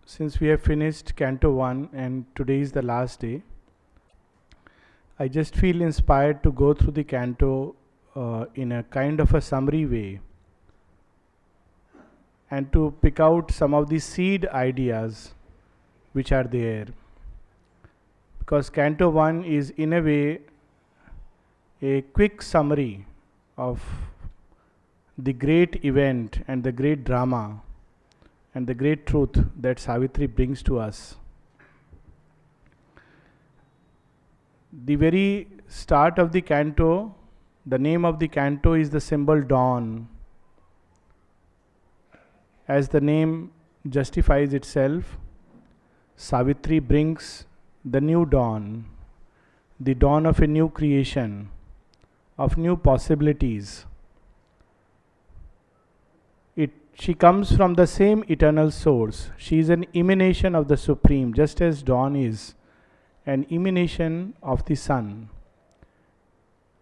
since we have finished Canto 1 and today is the last day, I just feel inspired to go through the canto in a kind of a summary way and to pick out some of the seed ideas which are there. Because Canto 1 is in a way a quick summary of the great event and the great drama and the great truth that Savitri brings to us. The very start of the canto, the name of the canto is the symbol dawn. As the name justifies itself, Savitri brings the new dawn, the dawn of a new creation, of new possibilities. She comes from the same eternal source. She is an emanation of the Supreme, just as dawn is an emanation of the sun.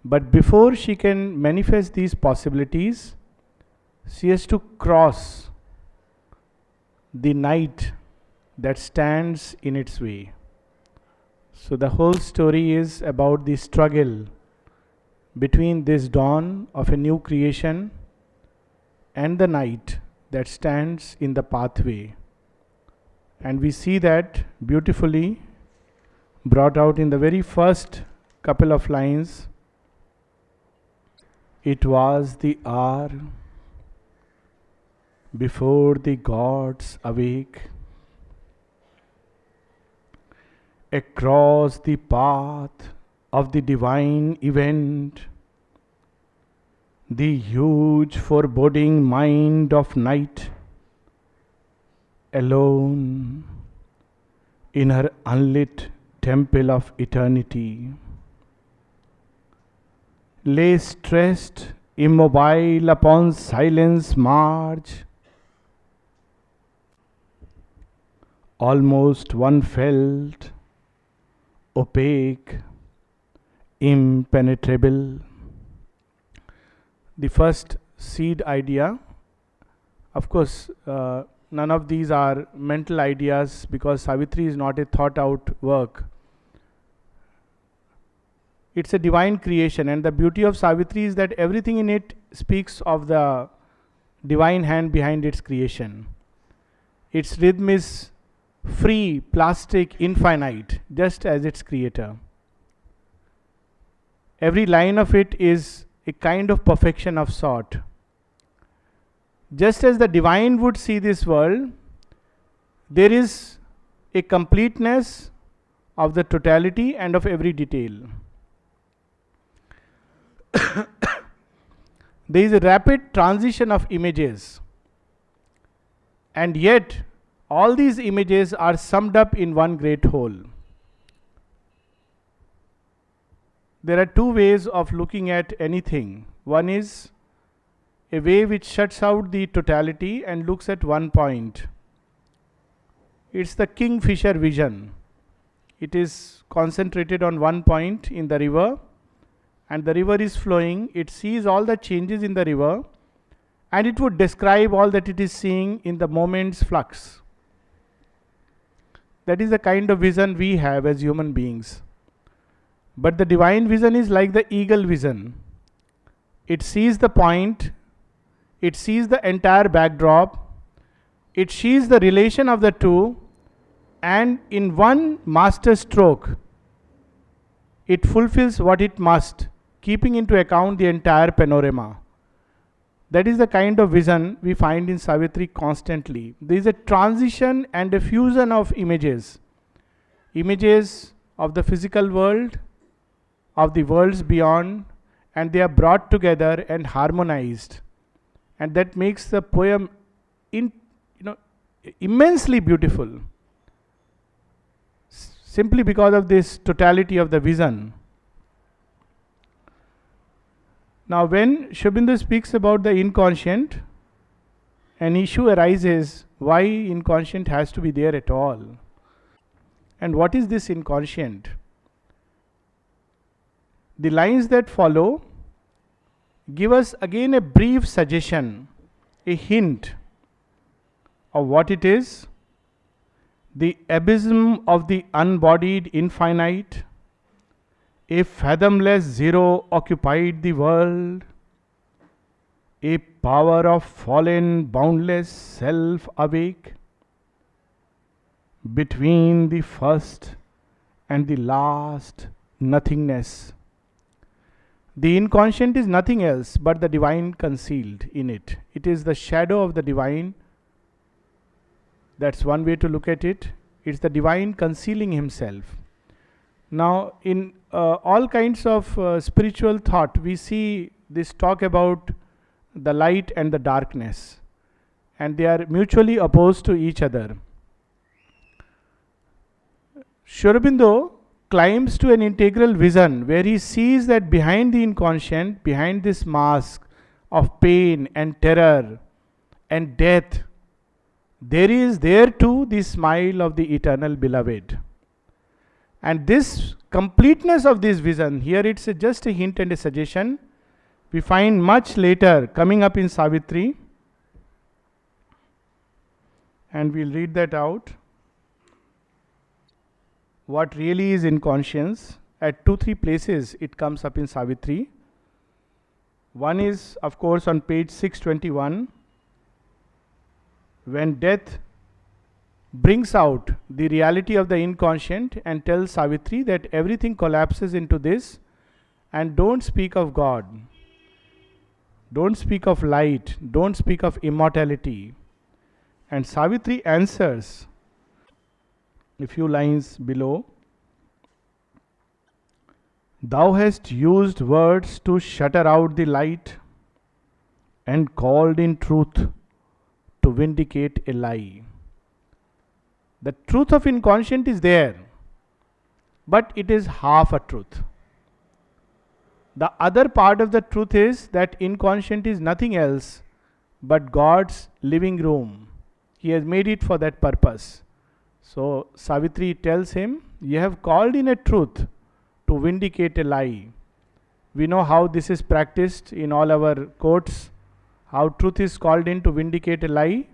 But before she can manifest these possibilities, she has to cross the night that stands in its way. So the whole story is about the struggle between this dawn of a new creation and the night that stands in the pathway. And we see that beautifully brought out in the very first couple of lines. It was the hour before the gods awake. Across the path of the divine event, the huge foreboding mind of night, alone in her unlit temple of eternity, lay stressed, immobile upon silence march. Almost one felt opaque, impenetrable. The first seed idea, of course, none of these are mental ideas because Savitri is not a thought out work. It's a divine creation, and the beauty of Savitri is that everything in it speaks of the divine hand behind its creation. Its rhythm is free, plastic, infinite, just as its creator. Every line of it is a kind of perfection of sort. Just as the divine would see this world, there is a completeness of the totality and of every detail. There is a rapid transition of images, and yet all these images are summed up in one great whole. There are two ways of looking at anything. One is a way which shuts out the totality and looks at one point. It's the kingfisher vision. It is concentrated on one point in the river, and the river is flowing. It sees all the changes in the river, and it would describe all that it is seeing in the moment's flux. That is the kind of vision we have as human beings. But the divine vision is like the eagle vision. It sees the point, it sees the entire backdrop, it sees the relation of the two, and in one master stroke, it fulfills what it must, keeping into account the entire panorama. That is the kind of vision we find in Savitri constantly. There is a transition and a fusion of images. Images of the physical world, of the worlds beyond, and they are brought together and harmonized. And that makes the poem immensely beautiful. Simply because of this totality of the vision. Now when Aurobindo speaks about the inconscient, an issue arises why inconscient has to be there at all. And what is this inconscient? The lines that follow give us again a brief suggestion, a hint of what it is, The abysm of the unbodied infinite, a fathomless zero occupied the world, a power of fallen boundless self awake. Between the first and the last nothingness. The inconscient is nothing else but the divine concealed in it. It is the shadow of the divine. That's one way to look at it. It's the divine concealing himself. Now, in all kinds of spiritual thought, we see this talk about the light and the darkness, and they are mutually opposed to each other. Aurobindo climbs to an integral vision where he sees that behind the inconscient, behind this mask of pain and terror and death, there is there too the smile of the eternal beloved. And this completeness of this vision, here it's just a hint and a suggestion, we find much later coming up in Savitri, and we'll read that out. What really is inconscience? At 2-3 places it comes up in Savitri. One is, of course, on page 621, when death brings out the reality of the inconscient and tells Savitri that everything collapses into this, and don't speak of God, don't speak of light, don't speak of immortality. And Savitri answers a few lines below. Thou hast used words to shutter out the light, and called in truth to vindicate a lie. The truth of inconscient is there, but it is half a truth. The other part of the truth is that inconscient is nothing else but God's living room. He has made it for that purpose. So Savitri tells him, you have called in a truth to vindicate a lie. We know how this is practiced in all our courts, how truth is called in to vindicate a lie.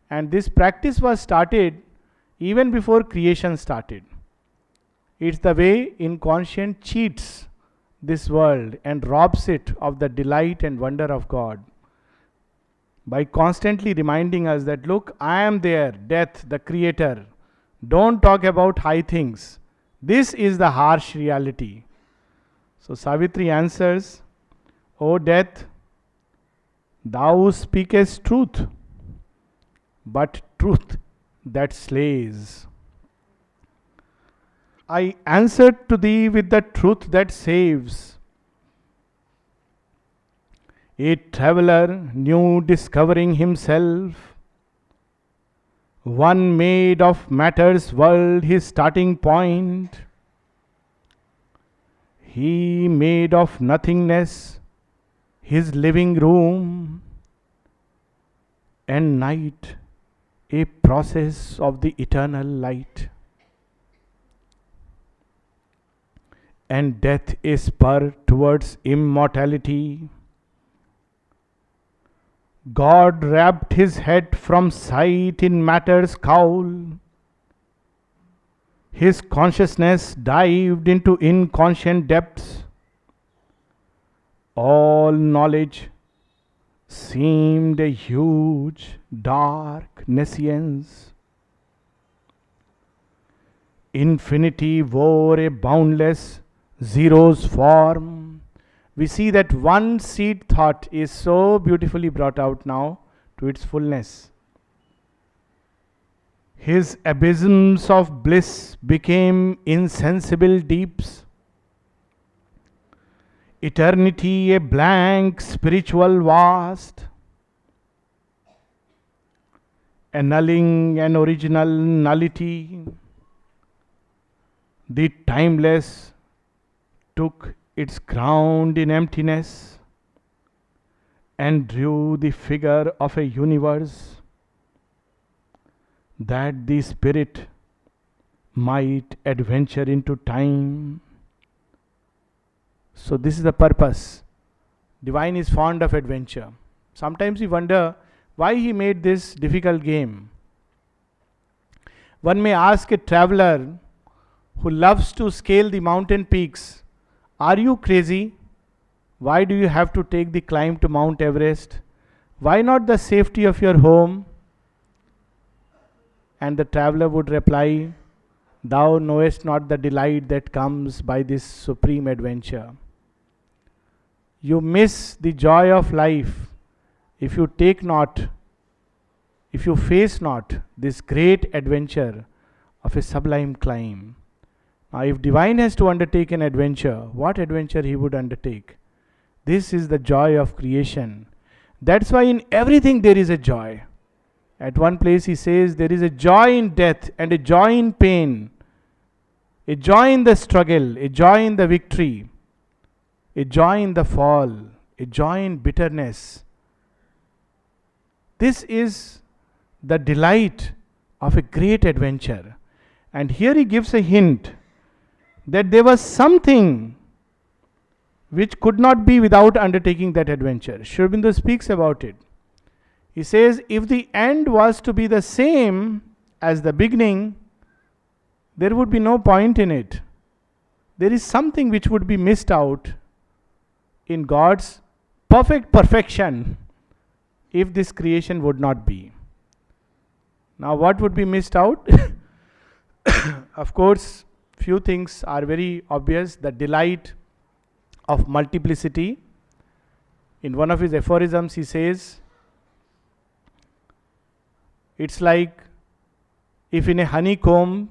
And this practice was started even before creation started. It's the way inconscient cheats this world and robs it of the delight and wonder of God, by constantly reminding us that, look, I am there, death, the creator. Don't talk about high things. This is the harsh reality. So Savitri answers, O death, thou speakest truth, but truth that slays. I answered to thee with the truth that saves. A traveler new discovering himself, one made of matter's world his starting point. He made of nothingness his living room, and night a process of the eternal light, and death a spur towards immortality. God wrapped his head from sight in matter's cowl. His consciousness dived into inconscient depths. All knowledge seemed a huge, dark nescience. Infinity wore a boundless zero's form. We see that one seed thought is so beautifully brought out now to its fullness. His abysms of bliss became insensible deeps. Eternity a blank spiritual vast, annulling an original nullity. The timeless took its ground in emptiness and drew the figure of a universe, that the spirit might adventure into time. So this is the purpose. Divine is fond of adventure. Sometimes we wonder why he made this difficult game. One may ask a traveler who loves to scale the mountain peaks, are you crazy? Why do you have to take the climb to Mount Everest? Why not the safety of your home? And the traveler would reply, thou knowest not the delight that comes by this supreme adventure. You miss the joy of life if you take not, if you face not this great adventure of a sublime climb. Now, if divine has to undertake an adventure, what adventure he would undertake? This is the joy of creation. That's why in everything there is a joy. At one place he says there is a joy in death and a joy in pain, a joy in the struggle, a joy in the victory, a joy in the fall, a joy in bitterness. This is the delight of a great adventure. And here he gives a hint that there was something which could not be without undertaking that adventure. Aurobindo speaks about it. He says, if the end was to be the same as the beginning, there would be no point in it. There is something which would be missed out in God's perfect perfection if this creation would not be. Now, what would be missed out? Of course, few things are very obvious. The delight of multiplicity. In one of his aphorisms, he says, it's like if in a honeycomb,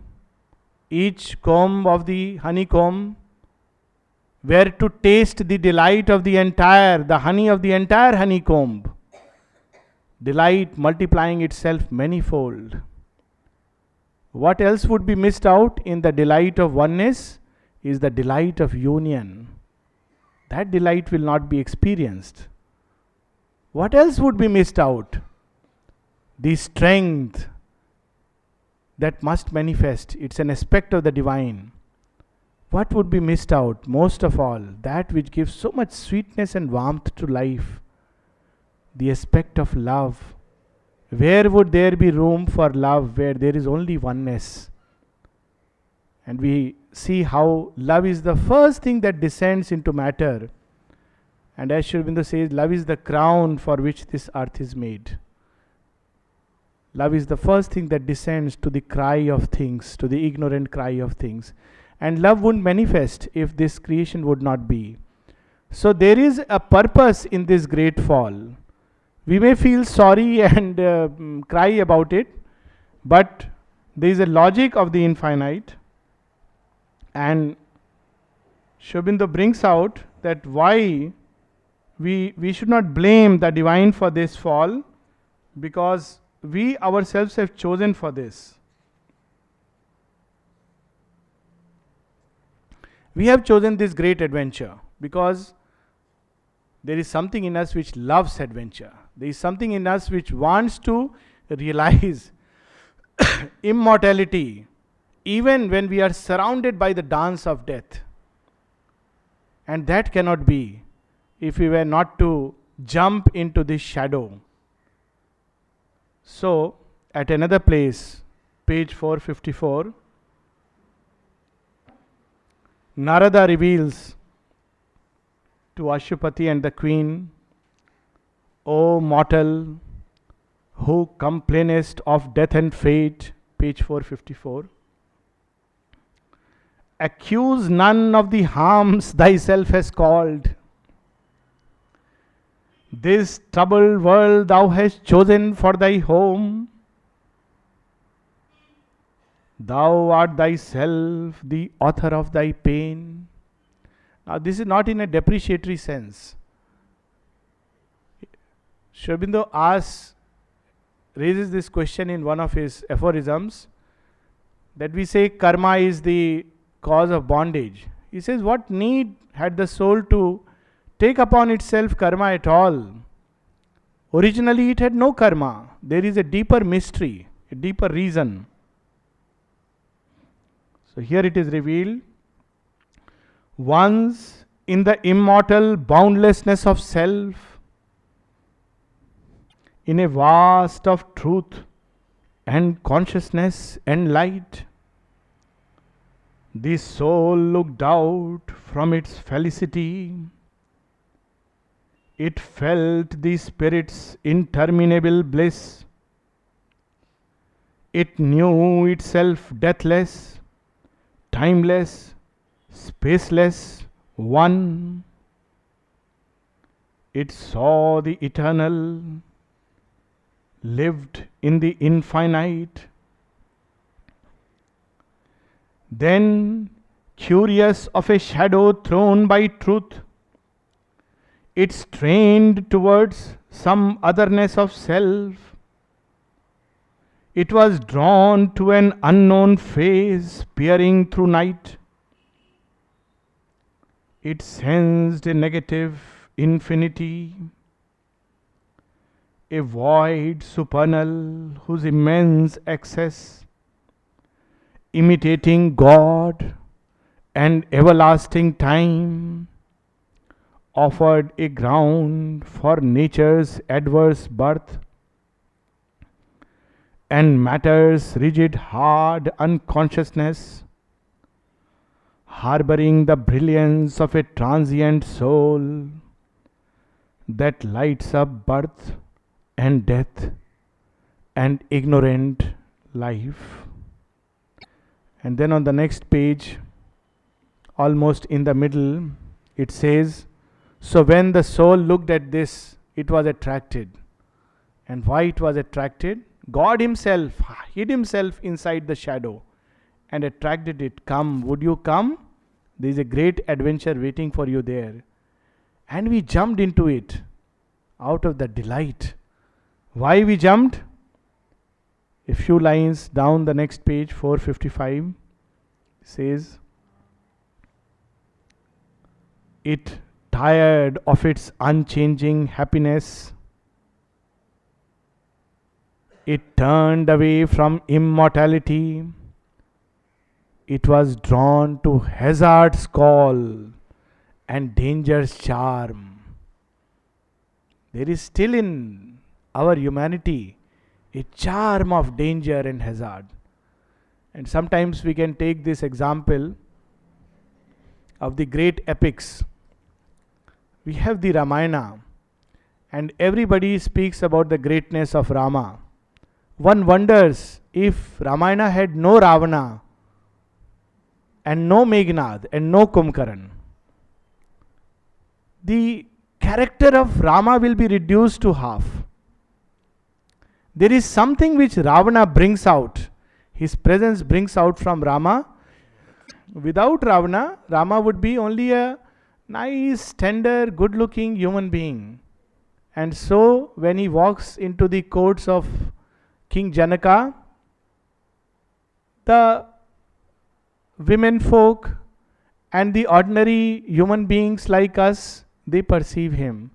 each comb of the honeycomb were to taste the delight of the honey of the entire honeycomb, delight multiplying itself manifold. What else would be missed out in the delight of oneness is the delight of union. That delight will not be experienced. What else would be missed out? The strength that must manifest. It's an aspect of the divine. What would be missed out? Most of all, that which gives so much sweetness and warmth to life. The aspect of love. Where would there be room for love where there is only oneness? And we see how love is the first thing that descends into matter. And as Aurobindo says, love is the crown for which this earth is made. Love is the first thing that descends to the cry of things, to the ignorant cry of things. And love wouldn't manifest if this creation would not be. So there is a purpose in this great fall. We may feel sorry and cry about it, but there is a logic of the infinite. And Aurobindo brings out that why we should not blame the divine for this fall, because we ourselves have chosen for this. We have chosen this great adventure because there is something in us which loves adventure. There is something in us which wants to realize immortality, even when we are surrounded by the dance of death. And that cannot be if we were not to jump into this shadow. So, at another place, page 454, Narada reveals to Ashupati and the queen, O mortal, who complainest of death and fate, page 454, accuse none of the harms thyself hast called. This troubled world thou hast chosen for thy home. Thou art thyself the author of thy pain. Now, this is not in a depreciatory sense. Aurobindo raises this question in one of his aphorisms, that we say karma is the cause of bondage. He says, what need had the soul to take upon itself karma at all? Originally, it had no karma. There is a deeper mystery, a deeper reason. So here it is revealed. Once in the immortal boundlessness of self, in a vast of truth and consciousness and light. The soul looked out from its felicity. It felt the spirit's interminable bliss. It knew itself deathless, timeless, spaceless, one. It saw the eternal, lived in the infinite. Then, curious of a shadow thrown by truth, it strained towards some otherness of self. It was drawn to an unknown face peering through night. It sensed a negative infinity, a void supernal whose immense excess, imitating God and everlasting time, offered a ground for nature's adverse birth, and matter's rigid hard unconsciousness, harboring the brilliance of a transient soul that lights up birth and death and ignorant life. And then on the next page, almost in the middle, it says, so when the soul looked at this, it was attracted. And why it was attracted? God himself hid himself inside the shadow and attracted it. Come, would you come? There is a great adventure waiting for you there. And we jumped into it out of the delight. Why we jumped? A few lines down the next page, 455, says, it tired of its unchanging happiness. It turned away from immortality. It was drawn to hazard's call and danger's charm. There is still in our humanity a charm of danger and hazard. And sometimes we can take this example of the great epics. We have the Ramayana, and everybody speaks about the greatness of Rama. One wonders if Ramayana had no Ravana and no Meghnad and no Kumbhakaran, the character of Rama will be reduced to half. There is something which Ravana brings out. His presence brings out from Rama. Without Ravana, Rama would be only a nice, tender, good-looking human being. And so, when he walks into the courts of King Janaka, the women folk and the ordinary human beings like us, they perceive him.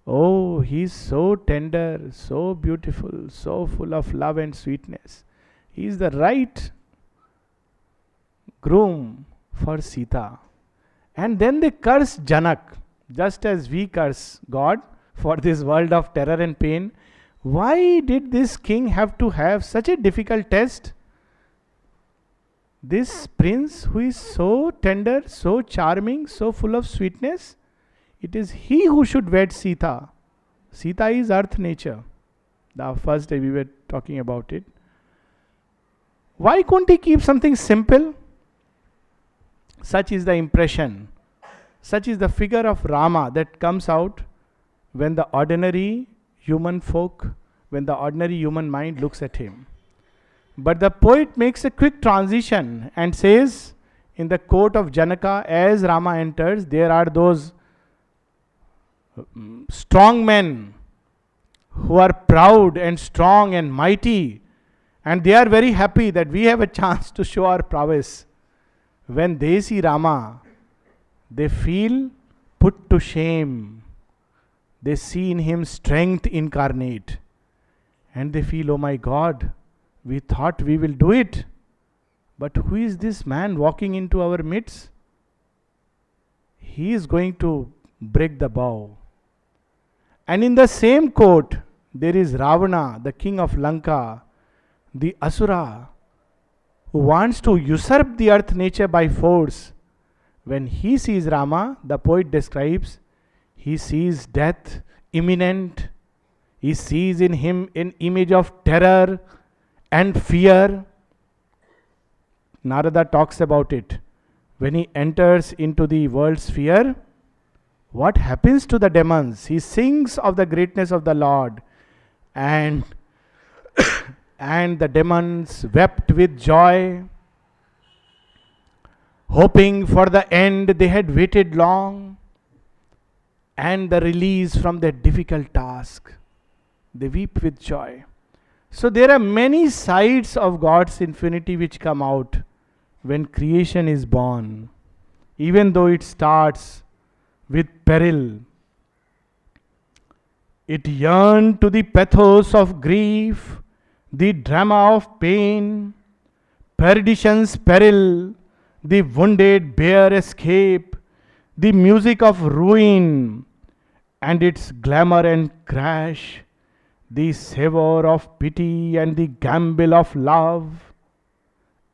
Oh, he is so tender, so beautiful, so full of love and sweetness. He is the right groom for Sita. And then they curse Janak, just as we curse God for this world of terror and pain. Why did this king have to have such a difficult test? This prince who is so tender, so charming, so full of sweetness, it is he who should wed Sita. Sita is earth nature. The first day we were talking about it. Why couldn't he keep something simple? Such is the impression. Such is the figure of Rama that comes out when the ordinary human folk, when the ordinary human mind looks at him. But the poet makes a quick transition and says, in the court of Janaka, as Rama enters, there are those strong men who are proud and strong and mighty, and they are very happy that we have a chance to show our prowess. When they see Rama, they feel put to shame. They see in him strength incarnate, and they feel, oh my God, we thought we will do it, but who is this man walking into our midst? He is going to break the bow. And in the same court, there is Ravana, the king of Lanka, the Asura, who wants to usurp the earth nature by force. When he sees Rama, the poet describes, he sees death imminent. He sees in him an image of terror and fear. Narada talks about it. When he enters into the world sphere, what happens to the demons? He sings of the greatness of the Lord, and and the demons wept with joy, hoping for the end. They had waited long, and the release from their difficult task. They weep with joy. So there are many sides of God's infinity which come out when creation is born, even though it starts with peril. It yearned to the pathos of grief, the drama of pain, perdition's peril, the wounded bear escape, the music of ruin, and its glamour and crash, the savor of pity and the gamble of love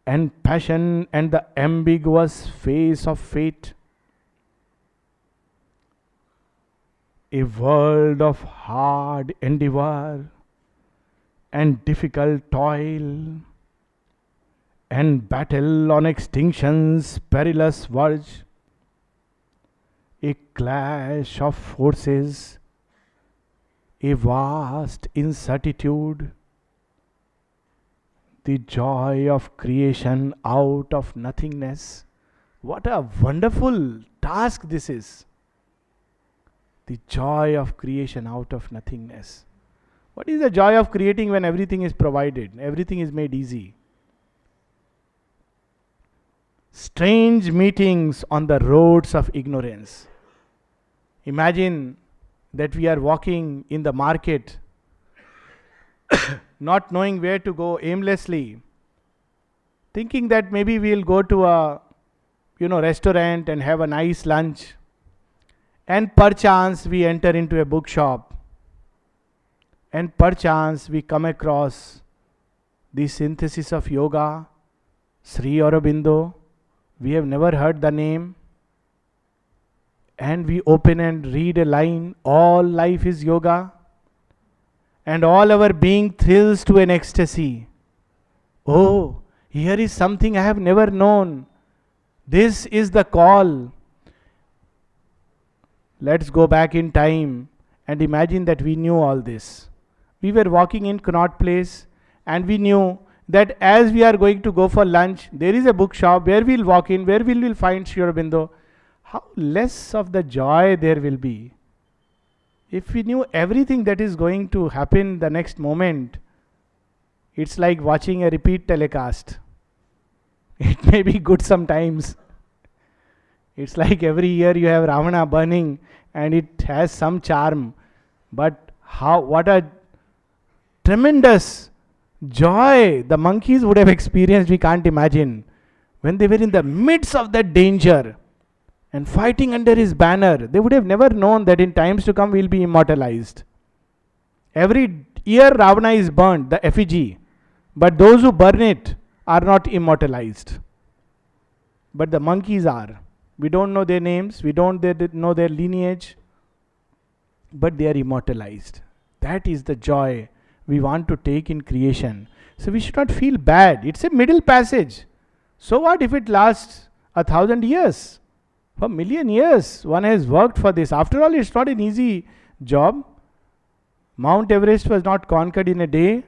and passion and the ambiguous face of fate. A world of hard endeavor and difficult toil and battle on extinction's perilous verge. A clash of forces, a vast incertitude, the joy of creation out of nothingness. What a wonderful task this is. The joy of creation out of nothingness. What is the joy of creating when everything is provided, everything is made easy? Strange meetings on the roads of ignorance. Imagine that we are walking in the market, not knowing where to go, aimlessly, thinking that maybe we'll go to a restaurant and have a nice lunch, and perchance we enter into a bookshop, and perchance we come across the synthesis of yoga, Sri Aurobindo. We have never heard the name, and we open and read a line, all life is yoga, and all our being thrills to an ecstasy. Oh, here is something I have never known. This is the call. Let's go back in time and imagine that we knew all this. We were walking in Connaught Place, and we knew that as we are going to go for lunch, there is a bookshop where we'll walk in, where we will find Sri Aurobindo. How less of the joy there will be. If we knew everything that is going to happen the next moment, it's like watching a repeat telecast. It may be good sometimes. It's like every year you have Ravana burning and it has some charm. But what a tremendous joy the monkeys would have experienced, we can't imagine. When they were in the midst of that danger and fighting under his banner, they would have never known that in times to come we'll be immortalized. Every year Ravana is burned, the effigy, but those who burn it are not immortalized. But the monkeys are. We don't know their names, we don't know their lineage, but they are immortalized. That is the joy we want to take in creation. So we should not feel bad. It's a middle passage. So what if it lasts 1,000 years? For 1,000,000 years, one has worked for this. After all, it's not an easy job. Mount Everest was not conquered in a day,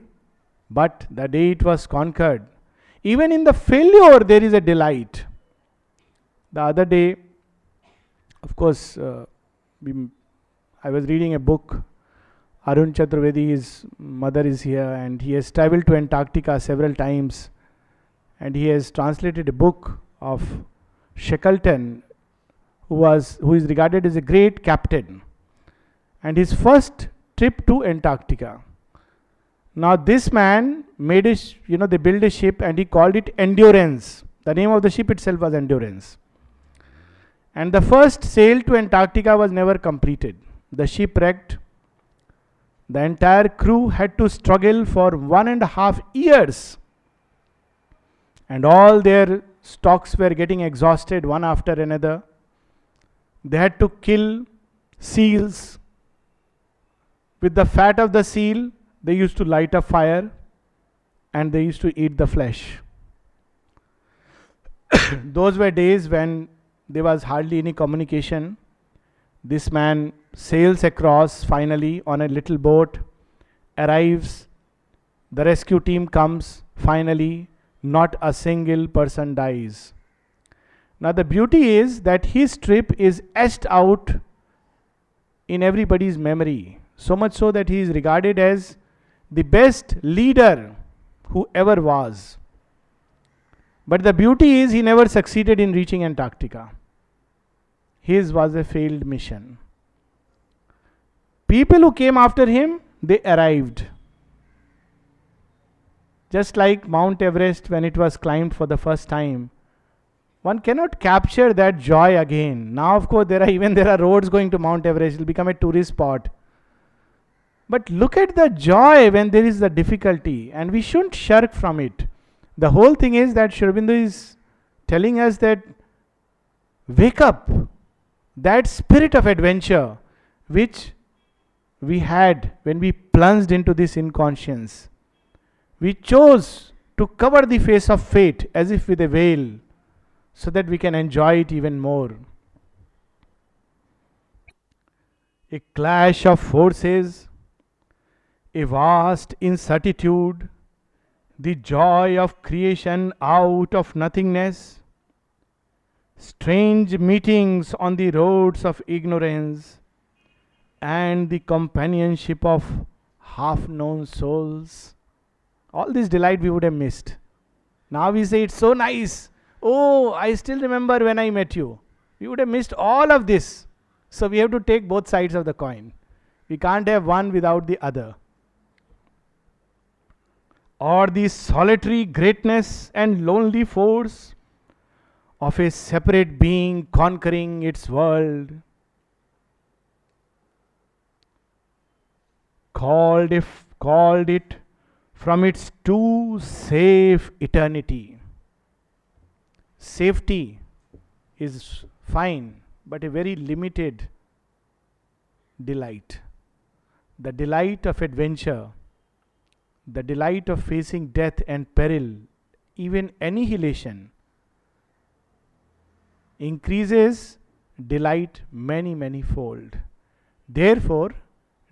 but the day it was conquered, even in the failure, there is a delight. The other day, of course, I was reading a book. Arun Chaturvedi's mother is here, and he has traveled to Antarctica several times, and he has translated a book of Shackleton, who is regarded as a great captain, and his first trip to Antarctica. Now this man made they built a ship and he called it Endurance. The name of the ship itself was Endurance. And the first sail to Antarctica was never completed. The ship wrecked. The entire crew had to struggle for 1.5 years, and all their stocks were getting exhausted one after another. They had to kill seals. With the fat of the seal, they used to light a fire and they used to eat the flesh. Those were days when there was hardly any communication. This man sails across finally on a little boat, arrives, the rescue team comes, finally, not a single person dies. Now, the beauty is that his trip is etched out in everybody's memory, so much so that he is regarded as the best leader who ever was. But the beauty is he never succeeded in reaching Antarctica. His was a failed mission. People who came after him, they arrived. Just like Mount Everest when it was climbed for the first time. One cannot capture that joy again. Now, of course, there are roads going to Mount Everest. It will become a tourist spot. But look at the joy when there is the difficulty, and we shouldn't shirk from it. The whole thing is that Aurobindo is telling us that wake up, that spirit of adventure which we had when we plunged into this inconscience. We chose to cover the face of fate as if with a veil so that we can enjoy it even more. A clash of forces, a vast incertitude, the joy of creation out of nothingness, strange meetings on the roads of ignorance, and the companionship of half-known souls. All this delight we would have missed. Now we say it's so nice. Oh, I still remember when I met you. We would have missed all of this. So we have to take both sides of the coin. We can't have one without the other. Or the solitary greatness and lonely force of a separate being conquering its world. Called it from its too safe eternity. Safety is fine, but a very limited delight. The delight of adventure, the delight of facing death and peril, even annihilation, increases delight many fold. Therefore,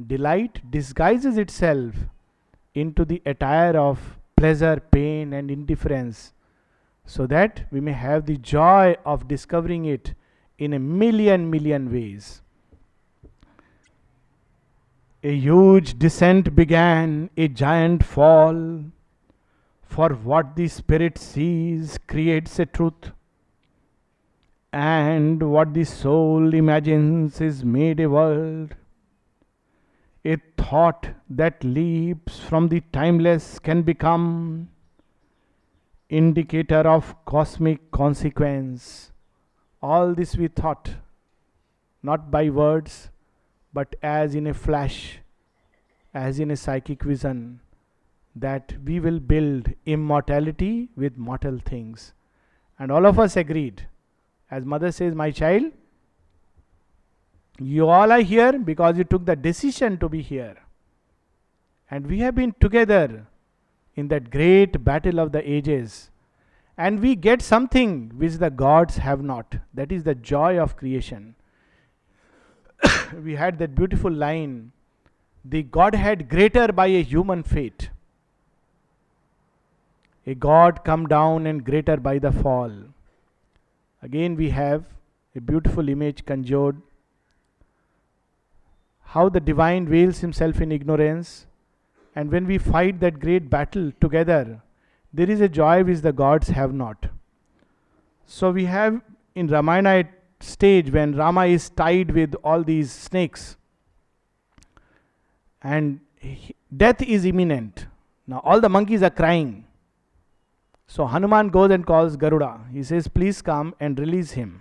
delight disguises itself into the attire of pleasure, pain, and indifference, so that we may have the joy of discovering it in a million ways. A huge descent began, a giant fall, for what the spirit sees creates a truth, and what the soul imagines is made a world. A thought that leaps from the timeless can become indicator of cosmic consequence. All this we thought, not by words, but as in a flash, as in a psychic vision, that we will build immortality with mortal things. And all of us agreed. As mother says, my child, you all are here because you took the decision to be here. And we have been together in that great battle of the ages. And we get something which the gods have not. That is the joy of creation. We had that beautiful line, the Godhead greater by a human fate. A God come down and greater by the fall. Again we have a beautiful image conjured. How the divine veils himself in ignorance, and when we fight that great battle together, there is a joy which the gods have not. So we have in Ramayana stage when Rama is tied with all these snakes and death is imminent. Now all the monkeys are crying. So Hanuman goes and calls Garuda. He says, please come and release him.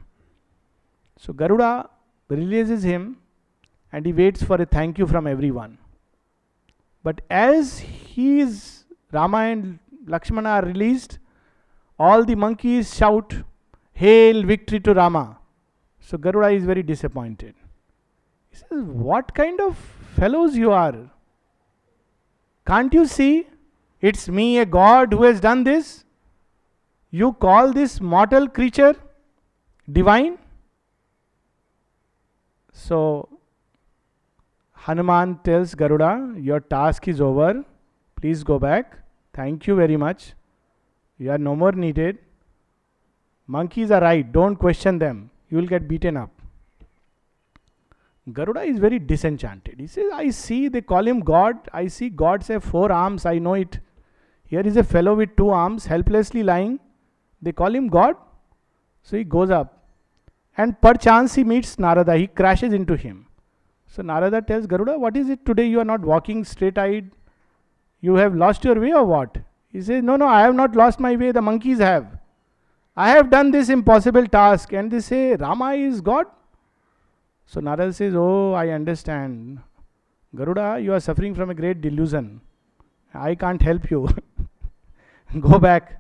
So Garuda releases him and he waits for a thank you from everyone. But as Rama and Lakshmana are released, all the monkeys shout, "Hail victory to Rama." So Garuda is very disappointed. He says, "What kind of fellows you are? Can't you see? It's me, a god, who has done this. You call this mortal creature divine?" So Hanuman tells Garuda, "Your task is over. Please go back. Thank you very much. You are no more needed. Monkeys are right. Don't question them. You will get beaten up." Garuda is very disenchanted. He says, "I see they call him God. I see gods have 4 arms. I know it. Here is a fellow with 2 arms, helplessly lying. They call him God." So he goes up. And perchance he meets Narada. He crashes into him. So Narada tells Garuda, "What is it today? You are not walking straight-eyed. You have lost your way or what?" He says, "No, I have not lost my way. The monkeys have. I have done this impossible task." And they say, "Rama is God?" So Narada says, "Oh, I understand. Garuda, you are suffering from a great delusion. I can't help you. Go back.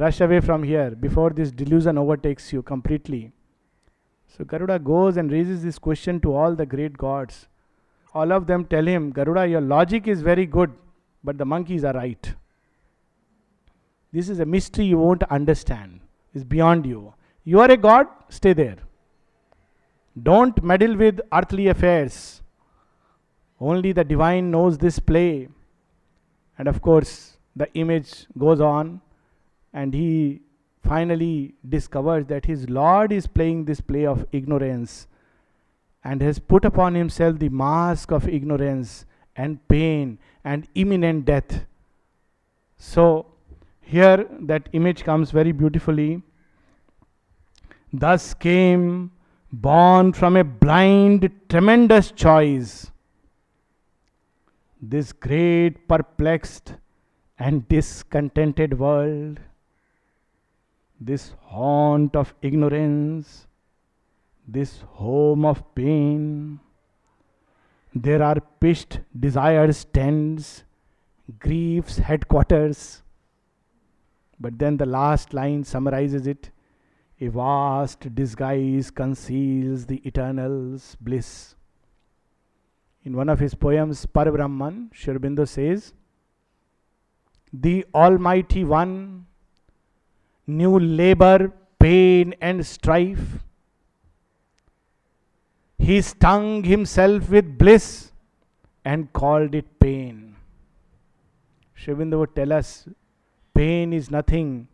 Rush away from here before this delusion overtakes you completely." So Garuda goes and raises this question to all the great gods. All of them tell him, "Garuda, your logic is very good, but the monkeys are right. This is a mystery you won't understand. It's beyond you. You are a god, stay there. Don't meddle with earthly affairs. Only the divine knows this play." And of course, the image goes on, and he finally discovers that his Lord is playing this play of ignorance and has put upon himself the mask of ignorance and pain and imminent death. So here that image comes very beautifully. "Thus came, born from a blind, tremendous choice, this great, perplexed, and discontented world, this haunt of ignorance, this home of pain. There are pitched desires' tents, grief's headquarters." But then the last line summarizes it. "A vast disguise conceals the eternal's bliss." In one of his poems, Parabrahman, Aurobindo says, "The Almighty One knew labor, pain, and strife. He stung himself with bliss and called it pain." Aurobindo would tell us, pain is nothing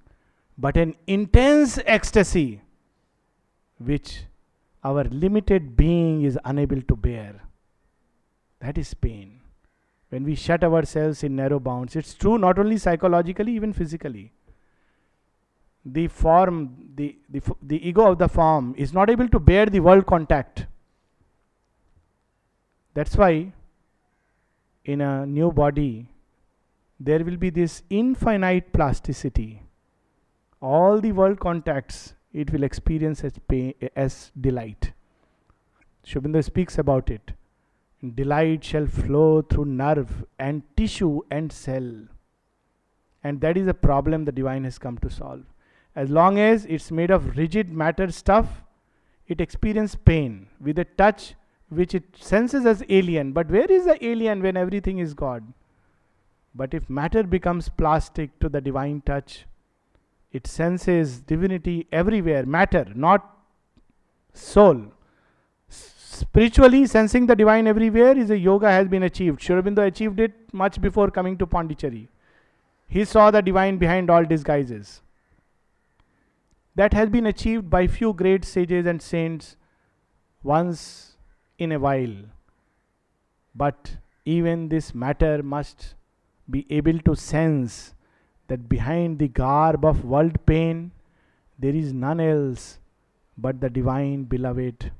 but an intense ecstasy which our limited being is unable to bear. That is pain. When we shut ourselves in narrow bounds, it's true not only psychologically, even physically. The form, the ego of the form is not able to bear the world contact. That's why in a new body, there will be this infinite plasticity. All the world contacts, it will experience as pain, as delight. Aurobindo speaks about it. Delight shall flow through nerve and tissue and cell. And that is a problem the divine has come to solve. As long as it's made of rigid matter stuff, it experiences pain with a touch which it senses as alien. But where is the alien when everything is God? But if matter becomes plastic to the divine touch, it senses divinity everywhere. Matter, not soul. Spiritually, sensing the divine everywhere is a yoga has been achieved. Aurobindo achieved it much before coming to Pondicherry. He saw the divine behind all disguises. That has been achieved by few great sages and saints once in a while. But even this matter must be able to sense that behind the garb of world pain, there is none else but the divine beloved.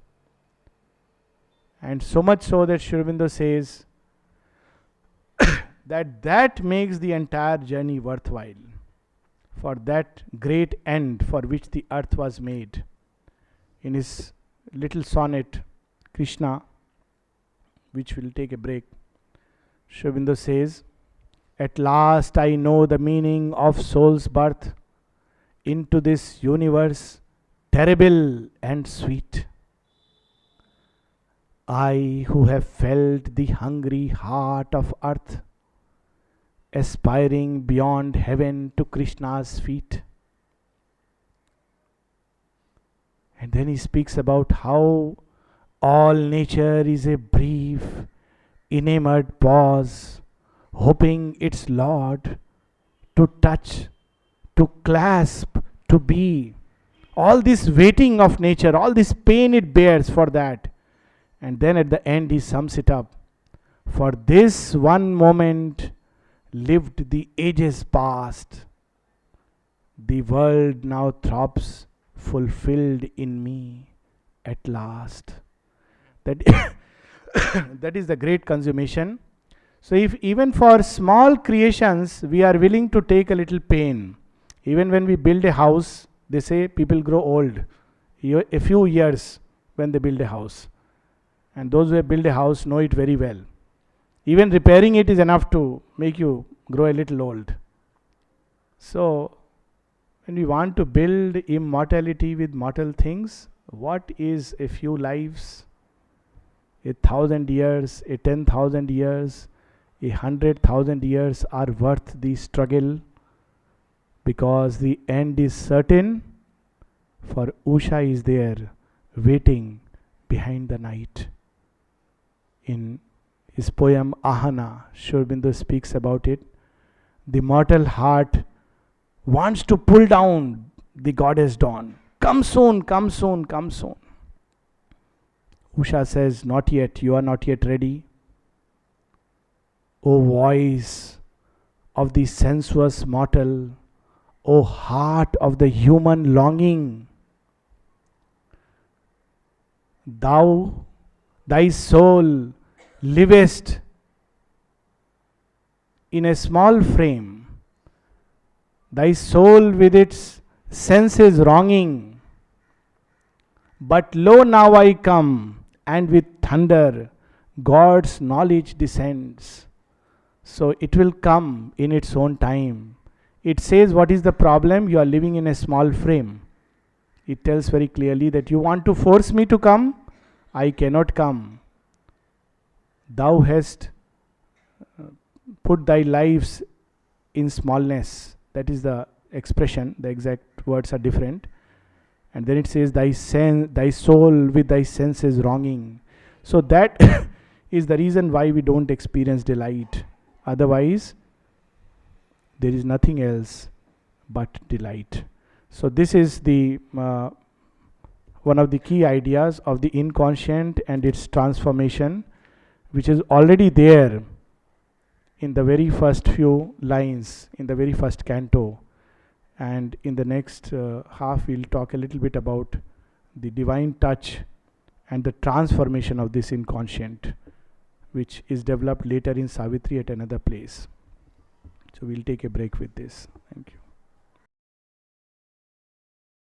And so much so that Aurobindo says that makes the entire journey worthwhile. For that great end for which the earth was made. In his little sonnet, Krishna which will take a break. Aurobindo says, at last I know the meaning of soul's birth into this universe, terrible and sweet. I who have felt the hungry heart of earth, aspiring beyond heaven to Krishna's feet. And then he speaks about how all nature is a brief, enamored pause, hoping its Lord to touch, to clasp, to be. All this waiting of nature, all this pain it bears for that. And then at the end he sums it up. For this one moment lived the ages past. The world now throbs fulfilled in me at last. That, that is the great consummation. So if even for small creations we are willing to take a little pain, even when we build a house, they say people grow old a few years when they build a house. And those who have built a house know it very well. Even repairing it is enough to make you grow a little old. So when we want to build immortality with mortal things, what is a few lives? 1,000 years, 10,000 years, 100,000 years are worth the struggle, because the end is certain, for Usha is there waiting behind the night. In his poem Ahana, Aurobindo speaks about it. The mortal heart wants to pull down the goddess dawn. Come soon, come soon, come soon. Usha says, not yet, you are not yet ready. O voice of the sensuous mortal, O heart of the human longing, thy soul livest in a small frame, thy soul with its senses wronging. But lo, now I come, and with thunder God's knowledge descends. So it will come in its own time. It says what is the problem? You are living in a small frame. It tells very clearly that you want to force me to come, I cannot come. Thou hast put thy lives in smallness. That is the expression. The exact words are different. And then it says, thy soul with thy senses wronging. So that is the reason why we don't experience delight. Otherwise, there is nothing else but delight. So this is the one of the key ideas of the inconscient and its transformation, which is already there in the very first few lines, in the very first canto. And in the next half, we'll talk a little bit about the divine touch and the transformation of this inconscient, which is developed later in Savitri at another place. So we'll take a break with this.